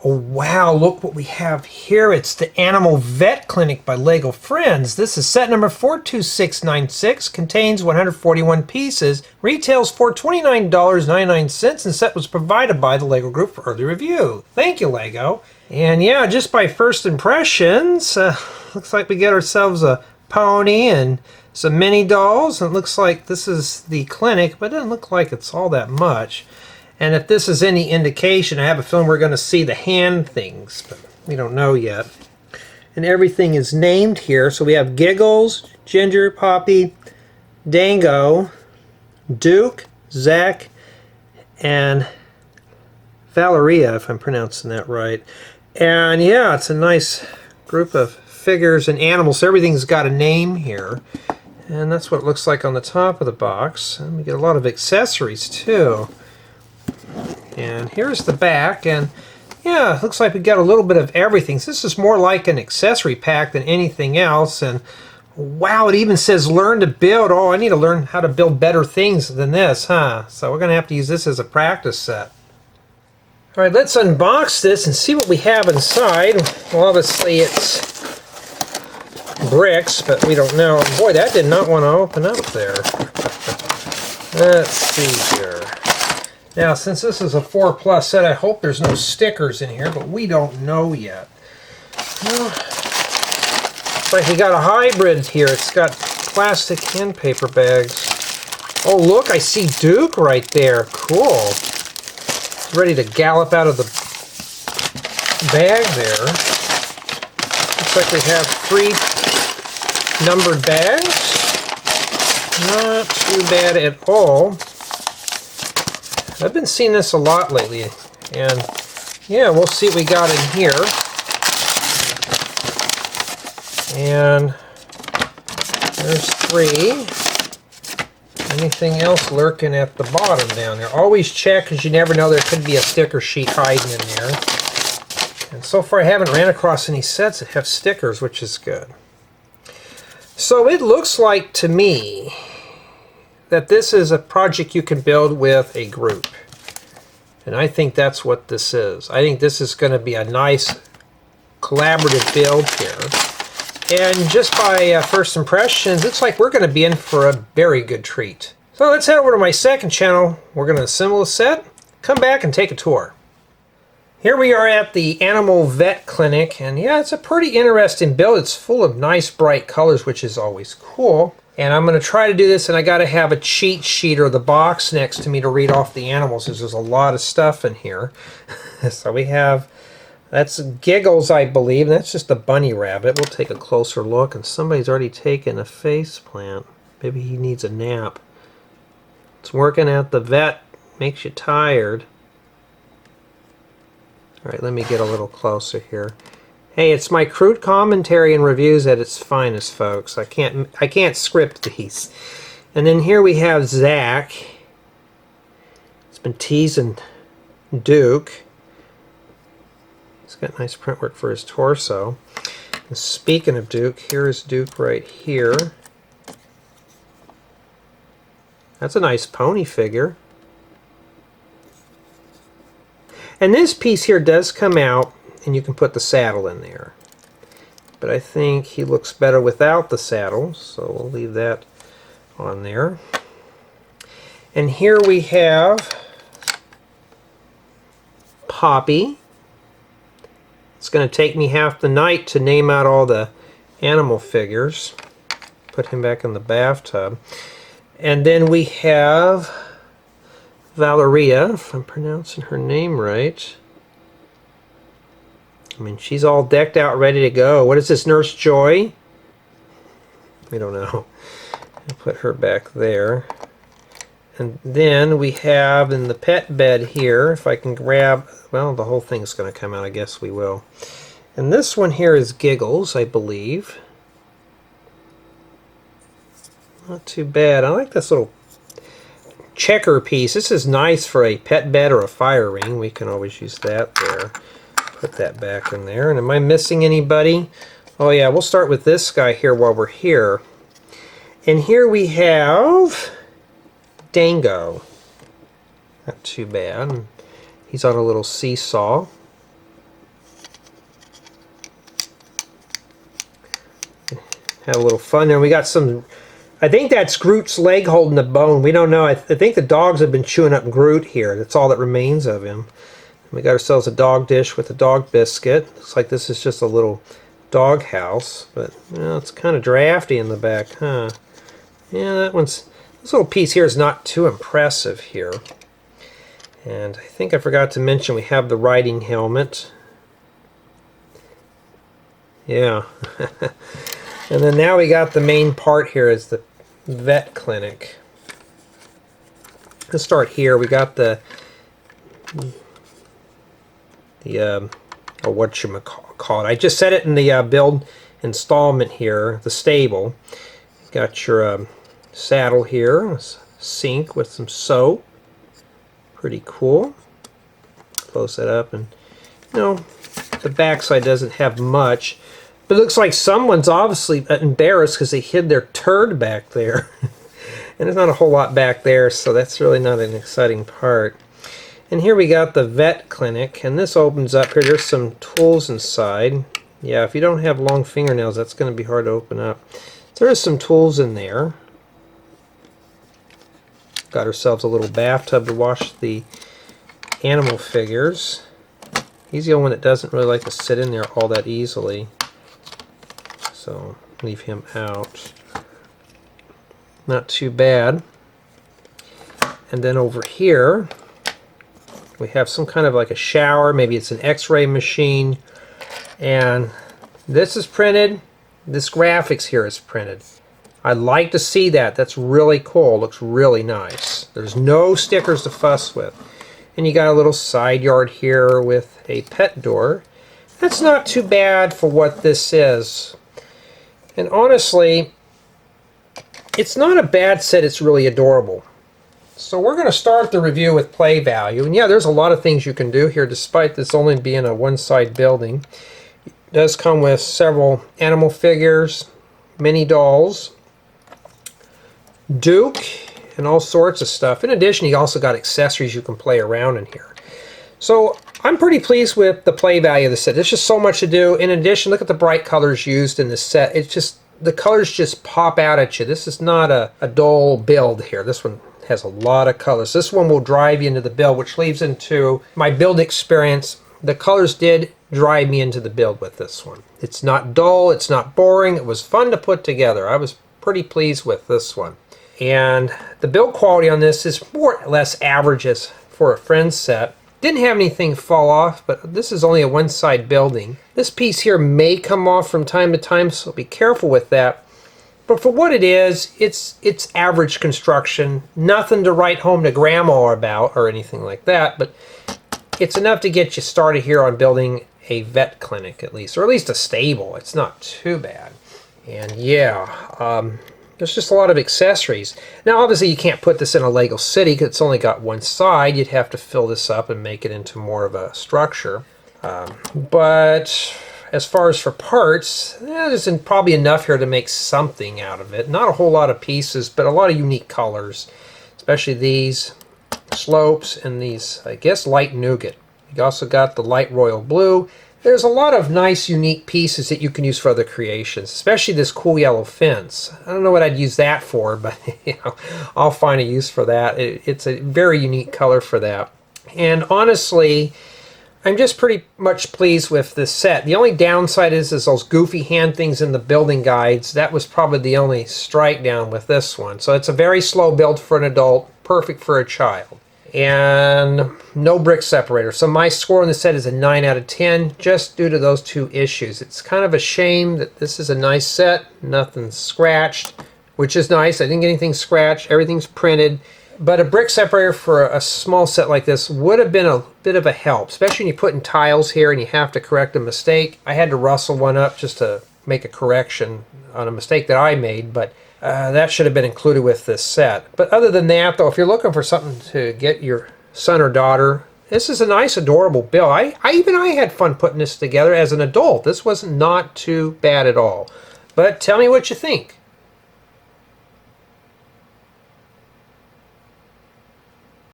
Oh wow, look what we have here. It's the Animal Vet Clinic by Lego Friends. This is set number 42696, contains 141 pieces, retails for $29.99, and set was provided by the Lego Group for early review. Thank you, Lego. And yeah, just by first impressions, looks like we get ourselves a pony and some mini dolls. And it looks like this is the clinic, but it doesn't look like it's all that much. And if this is any indication, I have a feeling we're going to see the hand things, but we don't know yet. And everything is named here. So we have Giggles, Ginger, Poppy, Dangle, Duke, Zach, and Valeria, if I'm pronouncing that right. And yeah, it's a nice group of figures and animals. Everything's got a name here. And that's what it looks like on the top of the box. And we get a lot of accessories too. And here's the back, and yeah, looks like we got a little bit of everything. So this is more like an accessory pack than anything else. And wow, it even says learn to build. Oh, I need to learn how to build better things than this, huh? So we're going to have to use this as a practice set. All right, let's unbox this and see what we have inside. Well, obviously it's bricks, but we don't know. Boy, that did not want to open up there. Let's see here. Now, since this is a 4+ set, I hope there's no stickers in here, but we don't know yet. Well, it's like we got a hybrid here. It's got plastic and paper bags. Oh, look, I see Duke right there. Cool. He's ready to gallop out of the bag there. Looks like we have 3 numbered bags. Not too bad at all. I've been seeing this a lot lately, and yeah, we'll see what we got in here. And there's 3. Anything else lurking at the bottom down there? Always check, because you never know, there could be a sticker sheet hiding in there. And so far I haven't ran across any sets that have stickers, which is good. So it looks like to me that this is a project you can build with a group. And I think that's what this is. I think this is going to be a nice collaborative build here. And just by first impressions, it's like we're going to be in for a very good treat. So let's head over to my second channel. We're going to assemble a set, come back and take a tour. Here we are at the Animal Vet Clinic, and yeah, it's a pretty interesting build. It's full of nice bright colors, which is always cool. And I'm going to try to do this, and I got to have a cheat sheet or the box next to me to read off the animals, because there's a lot of stuff in here. So we have, that's Giggles, I believe, and that's just a bunny rabbit. We'll take a closer look, and somebody's already taken a face plant. Maybe he needs a nap. It's working at the vet makes you tired. All right, let me get a little closer here. Hey, it's my crude commentary and reviews at its finest, folks. I can't script these. And then here we have Zach. He's been teasing Duke. He's got nice print work for his torso. And speaking of Duke, here is Duke right here. That's a nice pony figure. And this piece here does come out, and you can put the saddle in there. But I think he looks better without the saddle, so we'll leave that on there. And here we have Poppy. It's going to take me half the night to name out all the animal figures. Put him back in the bathtub. And then we have Valeria, if I'm pronouncing her name right. I mean, she's all decked out, ready to go. What is this, Nurse Joy? We don't know. I'll put her back there. And then we have in the pet bed here, if I can grab, well, the whole thing's going to come out, I guess we will. And this one here is Giggles, I believe. Not too bad. I like this little checker piece. This is nice for a pet bed or a fire ring. We can always use that there. Put that back in there. And am I missing anybody? Oh yeah, we'll start with this guy here while we're here. And here we have Dangle. Not too bad. He's on a little seesaw. have a little fun there. We got some, I think that's Groot's leg holding the bone. We don't know. I think the dogs have been chewing up Groot here. That's all that remains of him. We got ourselves a dog dish with a dog biscuit. Looks like this is just a little dog house, but you know, it's kind of drafty in the back, huh? Yeah, this little piece here is not too impressive here. And I think I forgot to mention we have the riding helmet. Yeah. And then now we got the main part here is the vet clinic. Let's start here. We got the whatchamacallit. I just set it in the build installment here, the stable. Got your saddle here, sink with some soap. Pretty cool. Close that up, and you know, the backside doesn't have much. But it looks like someone's obviously embarrassed because they hid their turd back there. And there's not a whole lot back there, so that's really not an exciting part. And here we got the vet clinic, and this opens up here. There's some tools inside. Yeah, if you don't have long fingernails, that's going to be hard to open up. So there's some tools in there. Got ourselves a little bathtub to wash the animal figures. He's the only one that doesn't really like to sit in there all that easily. So leave him out. Not too bad. And then over here we have some kind of like a shower. Maybe it's an x-ray machine. And this is printed. This graphics here is printed. I'd like to see that. That's really cool. Looks really nice. There's no stickers to fuss with. And you got a little side yard here with a pet door. That's not too bad for what this is. And honestly, it's not a bad set. It's really adorable. So we're going to start the review with play value. And yeah, there's a lot of things you can do here despite this only being a one-side building. It does come with several animal figures, mini dolls, Duke, and all sorts of stuff. In addition, you also got accessories you can play around in here. So I'm pretty pleased with the play value of the set. There's just so much to do. In addition, look at the bright colors used in this set. It's just, the colors just pop out at you. This is not a dull build here. This one has a lot of colors. This one will drive you into the build, which leads into my build experience. The colors did drive me into the build with this one. It's not dull, it's not boring. It was fun to put together. I was pretty pleased with this one. And the build quality on this is more or less average as for a friend's set. Didn't have anything fall off, but this is only a one-side building. This piece here may come off from time to time, so be careful with that. But for what it is, it's average construction. Nothing to write home to grandma about or anything like that, but it's enough to get you started here on building a vet clinic at least, or at least a stable. It's not too bad. And yeah, there's just a lot of accessories. Now obviously you can't put this in a Lego city because it's only got one side. You'd have to fill this up and make it into more of a structure. But as far as for parts, there's probably enough here to make something out of it. Not a whole lot of pieces, but a lot of unique colors, especially these slopes and these, I guess, light nougat. You also got the light royal blue. There's a lot of nice, unique pieces that you can use for other creations, especially this cool yellow fence. I don't know what I'd use that for, but you know, I'll find a use for that. It's a very unique color for that. And honestly, I'm just pretty much pleased with this set. The only downside is those goofy hand things in the building guides. That was probably the only strike down with this one. So it's a very slow build for an adult, perfect for a child. And no brick separator. So my score on the set is a 9 out of 10 just due to those two issues. It's kind of a shame that this is a nice set, nothing's scratched, which is nice. I didn't get anything scratched, everything's printed. But a brick separator for a small set like this would have been a bit of a help, especially when you put in tiles here and you have to correct a mistake. I had to rustle one up just to make a correction on a mistake that I made, but that should have been included with this set. But other than that, though, if you're looking for something to get your son or daughter, this is a nice, adorable build. Even I had fun putting this together as an adult. This was not too bad at all. But tell me what you think.